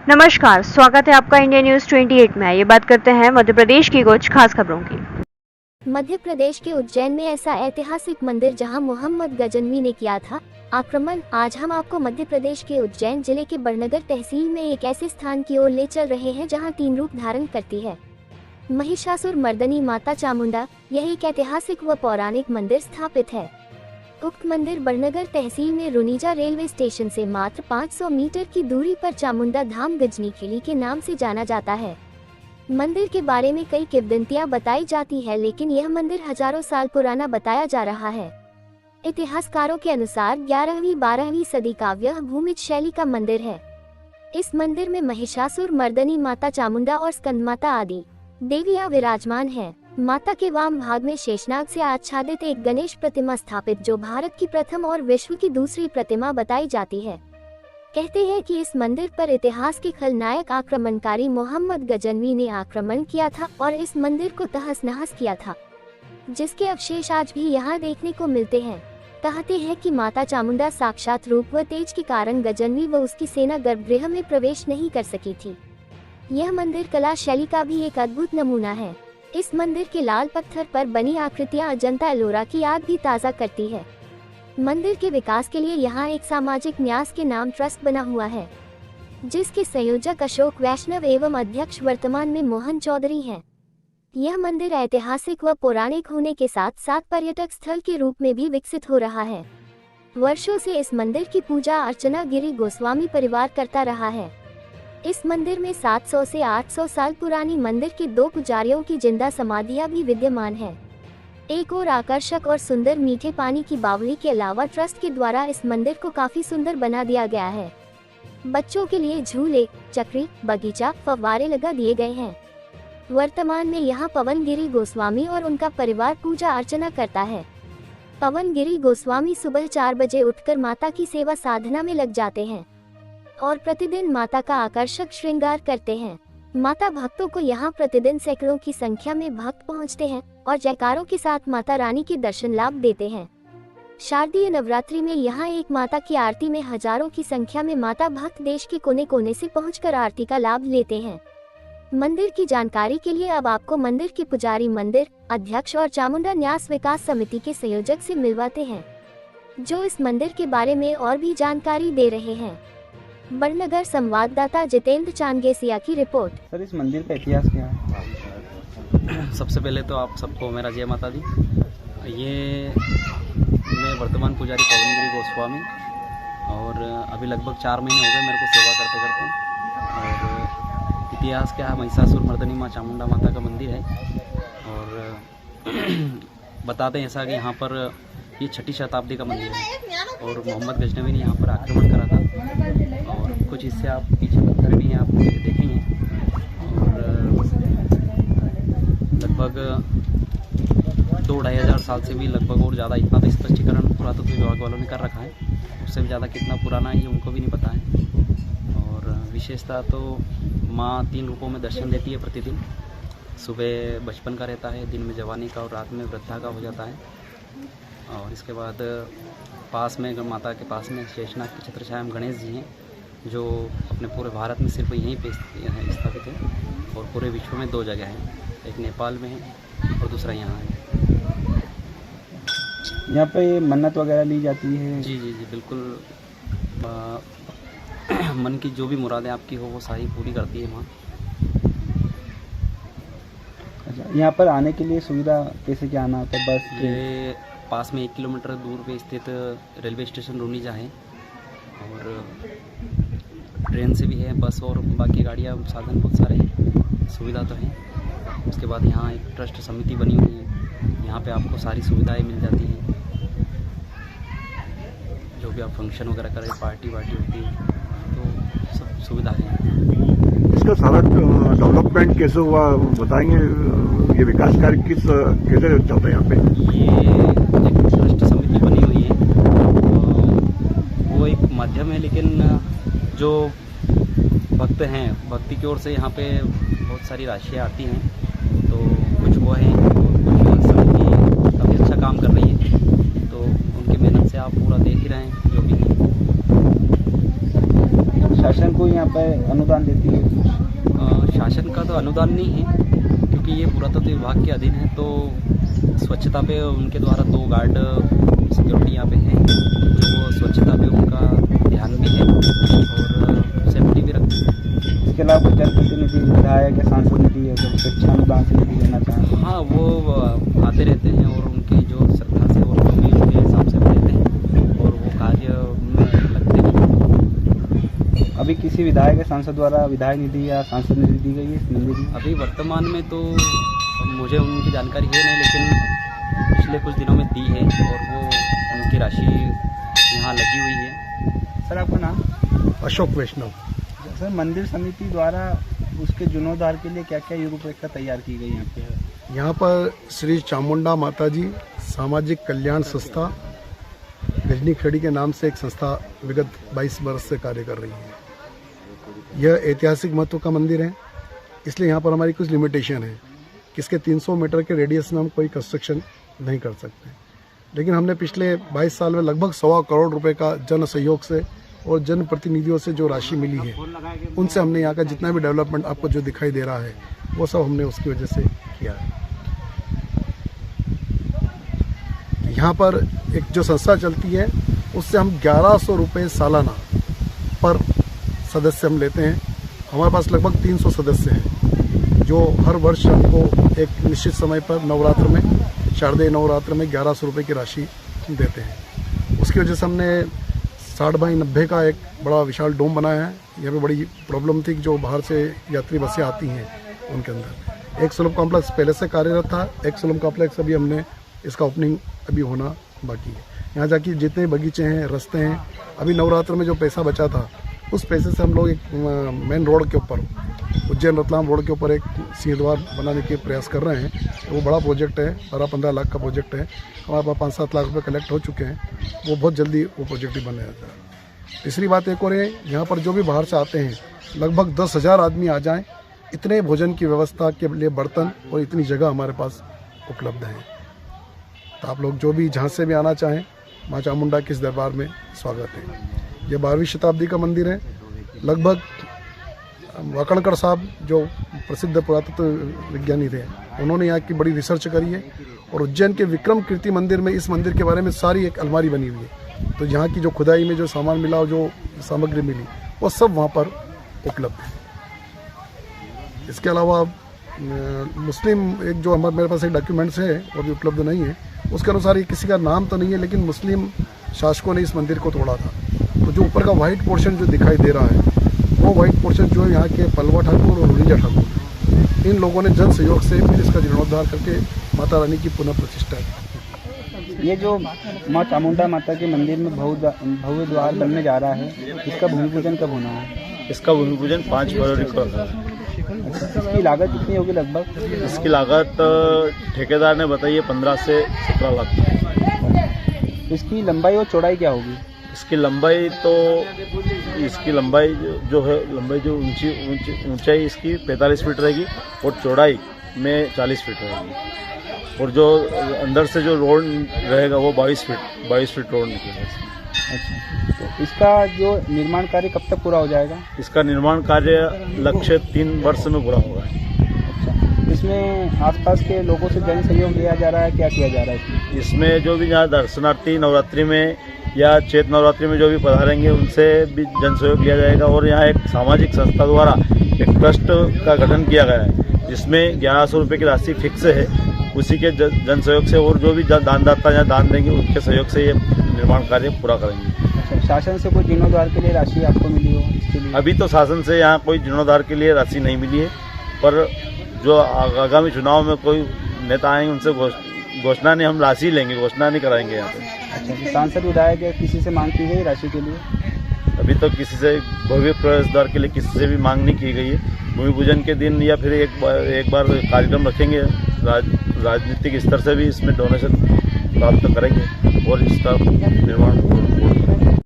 नमस्कार, स्वागत है आपका इंडिया न्यूज 28 में। ये बात करते हैं मध्य प्रदेश की कुछ खास खबरों की। मध्य प्रदेश के उज्जैन में ऐसा ऐतिहासिक मंदिर जहां मोहम्मद गजनवी ने किया था आक्रमण। आज हम आपको मध्य प्रदेश के उज्जैन जिले के बड़नगर तहसील में एक ऐसे स्थान की ओर ले चल रहे हैं जहां 3 रूप धारण करती है महिषासुर मर्दनी माता चामुंडा। यह एक ऐतिहासिक व पौराणिक मंदिर स्थापित है। उक्त मंदिर बड़नगर तहसील में रुनीजा रेलवे स्टेशन से मात्र 500 मीटर की दूरी पर चामुंडा धाम गजनी खिली के नाम से जाना जाता है। मंदिर के बारे में कई किंवदंतियां बताई जाती है, लेकिन यह मंदिर हजारों साल पुराना बताया जा रहा है। इतिहासकारों के अनुसार 11वीं-12वीं सदी का यह भूमिज शैली का मंदिर है। इस मंदिर में महिषासुर मर्दनी माता चामुंडा और स्कंदमाता आदि देवियां विराजमान हैं। माता के वाम भाग में शेषनाग से आच्छादित एक गणेश प्रतिमा स्थापित, जो भारत की प्रथम और विश्व की दूसरी प्रतिमा बताई जाती है। कहते हैं कि इस मंदिर पर इतिहास के खलनायक आक्रमणकारी मोहम्मद गजनवी ने आक्रमण किया था और इस मंदिर को तहस नहस किया था, जिसके अवशेष आज भी यहाँ देखने को मिलते हैं। कहते हैं कि माता चामुंडा साक्षात रूप व तेज के कारण गजनवी व उसकी सेना गर्भगृह में प्रवेश नहीं कर सकी थी। यह मंदिर कला शैली का भी एक अद्भुत नमूना है। इस मंदिर के लाल पत्थर पर बनी आकृतियां अजंता एलोरा की याद भी ताज़ा करती है। मंदिर के विकास के लिए यहाँ एक सामाजिक न्यास के नाम ट्रस्ट बना हुआ है, जिसके संयोजक अशोक वैष्णव एवं अध्यक्ष वर्तमान में मोहन चौधरी हैं। यह मंदिर ऐतिहासिक व पौराणिक होने के साथ साथ पर्यटक स्थल के रूप में भी विकसित हो रहा है। वर्षों से इस मंदिर की पूजा अर्चना गिरी गोस्वामी परिवार करता रहा है। इस मंदिर में 700 से 800 साल पुरानी मंदिर के 2 पुजारियों की जिंदा समाधियां भी विद्यमान है। एक और आकर्षक और सुंदर मीठे पानी की बावली के अलावा ट्रस्ट के द्वारा इस मंदिर को काफी सुंदर बना दिया गया है। बच्चों के लिए झूले, चक्री, बगीचा, फव्वारे लगा दिए गए हैं। वर्तमान में यहाँ पवन गिरी गोस्वामी और उनका परिवार पूजा अर्चना करता है। पवन गिरी गोस्वामी सुबह 4 बजे उठकर माता की सेवा साधना में लग जाते हैं और प्रतिदिन माता का आकर्षक श्रृंगार करते हैं। माता भक्तों को यहाँ प्रतिदिन सैकड़ों की संख्या में भक्त पहुँचते हैं और जयकारों के साथ माता रानी के दर्शन लाभ देते हैं। शारदीय नवरात्रि में यहाँ एक माता की आरती में हजारों की संख्या में माता भक्त देश के कोने कोने से पहुंचकर आरती का लाभ लेते हैं। मंदिर की जानकारी के लिए अब आपको मंदिर के पुजारी, मंदिर अध्यक्ष और चामुंडा न्यास विकास समिति के संयोजक से मिलवाते हैं, जो इस मंदिर के बारे में और भी जानकारी दे रहे हैं। बड़नगर संवाददाता जितेंद्र चांगेसिया की रिपोर्ट। सर, इस मंदिर का इतिहास क्या है? सबसे पहले तो आप सबको मेरा जय माता दी। ये मैं वर्तमान पुजारी पवनगिरी गोस्वामी और अभी लगभग 4 महीने हो गए मेरे को सेवा करते करते। और इतिहास क्या है, महिषासुर मर्दनी माँ चामुंडा माता का मंदिर है। और बताते हैं ऐसा कि यहाँ पर ये 6ठी शताब्दी का मंदिर है और मोहम्मद गजनवी ने यहाँ पर आक्रमण करा था। और कुछ इससे आप पीछे पत्थर भी हैं, आप देखेंगे। और लगभग 2-2.5 हज़ार साल से भी लगभग और ज़्यादा, इतना तो स्पष्टीकरण पुरातत्व विभाग वालों ने कर रखा है। उससे भी ज़्यादा कितना पुराना है ये उनको भी नहीं पता है। और विशेषता तो माँ 3 रूपों में दर्शन देती है प्रतिदिन। सुबह बचपन का रहता है, दिन में जवानी का और रात में वृद्धा का हो जाता है। और इसके बाद पास में माता के पास में शेषनाग के छत्रछाया गणेश जी हैं, जो अपने पूरे भारत में सिर्फ यहीं पे स्थापित है। और पूरे विश्व में 2 जगह हैं, एक नेपाल में है और दूसरा यहाँ है। यहाँ पे मन्नत वगैरह ली जाती है? जी जी जी बिल्कुल। मन की जो भी मुरादें आपकी हो वो सारी पूरी करती है माँ। अच्छा, यहाँ पर आने के लिए सुविधा कैसे क्या आना होता है? बस ये पास में 1 किलोमीटर दूर पे स्थित रेलवे स्टेशन रुनीजा है और ट्रेन से भी है, बस और बाकी गाड़ियाँ साधन बहुत सारे हैं, सुविधा तो है। उसके बाद यहाँ एक ट्रस्ट समिति बनी हुई है, यहाँ पे आपको सारी सुविधाएं मिल जाती हैं। जो भी आप फंक्शन वगैरह करें, पार्टी वार्टी होती है तो सब सुविधा है। इसका सारा डेवलपमेंट कैसे हुआ बताएंगे? ये विकास कार्य कैसे चलता है यहाँ पे? ये एक ट्रस्ट समिति बनी हुई है, वो एक माध्यम है, लेकिन जो भक्त हैं, भक्ति की ओर से यहाँ पे बहुत सारी राशियाँ आती हैं, तो कुछ वो हैं, कुछ समिति काफ़ी अच्छा काम कर रही है। तो उनकी मेहनत से आप पूरा देख ही रहे हैं जो भी है। शासन को यहाँ पे अनुदान देती है? शासन का तो अनुदान नहीं है, क्योंकि ये पुरातत्व विभाग के अधीन है। तो स्वच्छता पे उनके द्वारा 2 गार्ड सिक्योरिटी यहाँ पे हैं, जो स्वच्छता पे उनका ध्यान भी है और सेफ्टी भी रखते हैं। इसके अलावा कोई जनप्रतिनिधि, विधायक या सांसद निधि है जो शिक्षा अनुदान से निधि लेना चाहें? हाँ, वो आते रहते हैं और उनकी जो श्रद्धा से और जो भी उनके हिसाब से देते हैं और वो कार्य में लगते हैं। अभी किसी विधायक या सांसद द्वारा विधायक निधि या सांसद निधि दी गई है इस मंदिर की? अभी वर्तमान में तो मुझे उनकी जानकारी है नहीं, लेकिन पिछले कुछ दिनों में दी है और वो उनकी राशि यहाँ लगी हुई है। सर, आपका नाम? अशोक वैष्णव। सर, मंदिर समिति द्वारा उसके जीर्णोद्धार के लिए क्या क्या रूपरेखा तैयार की गई यहाँ पे? यहाँ पर श्री चामुंडा माता जी सामाजिक कल्याण संस्था गजनी खेड़ी के नाम से एक संस्था विगत 22 वर्ष से कार्य कर रही है। यह ऐतिहासिक महत्व का मंदिर है, इसलिए यहाँ पर हमारी कुछ लिमिटेशन है कि इसके 300 मीटर के रेडियस में हम कोई कंस्ट्रक्शन नहीं कर सकते। लेकिन हमने पिछले 22 साल में लगभग 1.25 करोड़ रुपए का जन सहयोग से और जन प्रतिनिधियों से जो राशि मिली है, उनसे हमने यहाँ का जितना भी डेवलपमेंट आपको जो दिखाई दे रहा है वो सब हमने उसकी वजह से किया है। यहाँ पर एक जो संस्था चलती है उससे हम 1100 रुपये सालाना पर सदस्य हम लेते हैं। हमारे पास लगभग 300 सदस्य हैं जो हर वर्ष हमको एक निश्चित समय पर नवरात्र में, शारदीय नवरात्र में 1100 रुपये की राशि देते हैं। उसकी वजह से हमने 60 बाई 90 का एक बड़ा विशाल डोम बनाया है। यहाँ पे बड़ी प्रॉब्लम थी कि जो बाहर से यात्री बसें आती हैं उनके अंदर। एक स्लम कॉम्प्लेक्स पहले से कार्यरत था, एक स्लम कॉम्प्लेक्स अभी हमने इसका ओपनिंग अभी होना बाकी है। यहाँ जाके जितने बगीचे हैं, रास्ते हैं, अभी नवरात्र में जो पैसा बचा था उस पैसे से हम लोग एक मेन रोड के ऊपर, उज्जैन रतलाम रोड के ऊपर एक सिंह द्वार बनाने के प्रयास कर रहे हैं। वो बड़ा प्रोजेक्ट है, 12-15 लाख का प्रोजेक्ट है। हमारे पास 5-7 लाख रुपये कलेक्ट हो चुके हैं। वो बहुत जल्दी वो प्रोजेक्ट ही बन जाता है। तीसरी बात एक और है, यहाँ पर जो भी बाहर से आते हैं लगभग 10,000 आदमी आ जाएं, इतने भोजन की व्यवस्था के लिए बर्तन और इतनी जगह हमारे पास उपलब्ध है। तो आप लोग जो भी जहाँ से भी आना चाहें, माँ चामुंडा के इस दरबार में स्वागत है। यह 12वीं शताब्दी का मंदिर है। लगभग वाकणकर साहब जो प्रसिद्ध पुरातत्व विज्ञानी थे, उन्होंने यहाँ की बड़ी रिसर्च करी है और उज्जैन के विक्रम कीर्ति मंदिर में इस मंदिर के बारे में सारी एक अलमारी बनी हुई है। तो यहाँ की जो खुदाई में जो सामान मिला और जो सामग्री मिली वो सब वहाँ पर उपलब्ध है। इसके अलावा मुस्लिम एक जो मेरे पास एक डॉक्यूमेंट्स है वो भी उपलब्ध नहीं है, उसके अनुसार ये किसी का नाम तो नहीं है, लेकिन मुस्लिम शासकों ने इस मंदिर को तोड़ा था। तो जो ऊपर का वाइट पोर्शन जो दिखाई दे रहा है वो वाइट पोर्शन जो है यहाँ के पलवा ठाकुर और रुनिजा ठाकुर, इन लोगों ने जन सहयोग से फिर इसका जीर्णोद्धार करके माता रानी की पुनः प्रतिष्ठा की। ये जो माँ चामुंडा माता के मंदिर में भव्य द्वार बनने जा रहा है, इसका भूमि पूजन कब होना है? इसका भूमि पूजन 5 फरवरी को होगा। इसकी लागत कितनी होगी लगभग? इसकी लागत ठेकेदार ने बताई है 15 से 17 लाख। इसकी लंबाई और चौड़ाई क्या होगी? इसकी लंबाई जो है लंबाई जो ऊंचाई इसकी 45 फीट रहेगी और चौड़ाई में 40 फीट रहेगी और जो अंदर से जो रोड रहेगा वो 22 फीट रोड निकलेगा इसमें। अच्छा, तो इसका जो निर्माण कार्य कब तक पूरा हो जाएगा? इसका निर्माण कार्य लक्ष्य 3 वर्ष में पूरा होगा। अच्छा, इसमें आसपास के लोगों से जन सहयोग लिया जा रहा है, क्या किया जा रहा है इसमें जो भी यहाँ दर्शनार्थी नवरात्रि में या चैत नवरात्रि में जो भी पधारेंगे उनसे भी जन सहयोग लिया जाएगा। और यहाँ एक सामाजिक संस्था द्वारा एक ट्रस्ट का गठन किया गया है जिसमें 1100 रुपये की राशि फिक्स है। उसी के जन सहयोग से और जो भी दानदाता यहाँ दान देंगे उनके सहयोग से ये निर्माण कार्य पूरा करेंगे। अच्छा, शासन से कोई जीर्णोद्धार के लिए राशि आपको मिली हो इसके लिए? अभी तो शासन से यहाँ कोई जीर्णोद्धार के लिए राशि नहीं मिली है, पर जो आगामी चुनाव में कोई नेता आएंगे उनसे घोषणा नहीं, हम राशि लेंगे, घोषणा नहीं कराएंगे यहाँ पे। अच्छा, तो सांसद विधायक या किसी से मांग की गई राशि के लिए? अभी तो किसी से भव्य प्रवेश द्वार के लिए किसी से भी मांग नहीं की गई है। भूमि पूजन के दिन या फिर एक बार कार्यक्रम रखेंगे, राजनीतिक स्तर से भी इसमें डोनेशन प्राप्त करेंगे और इसका निर्माण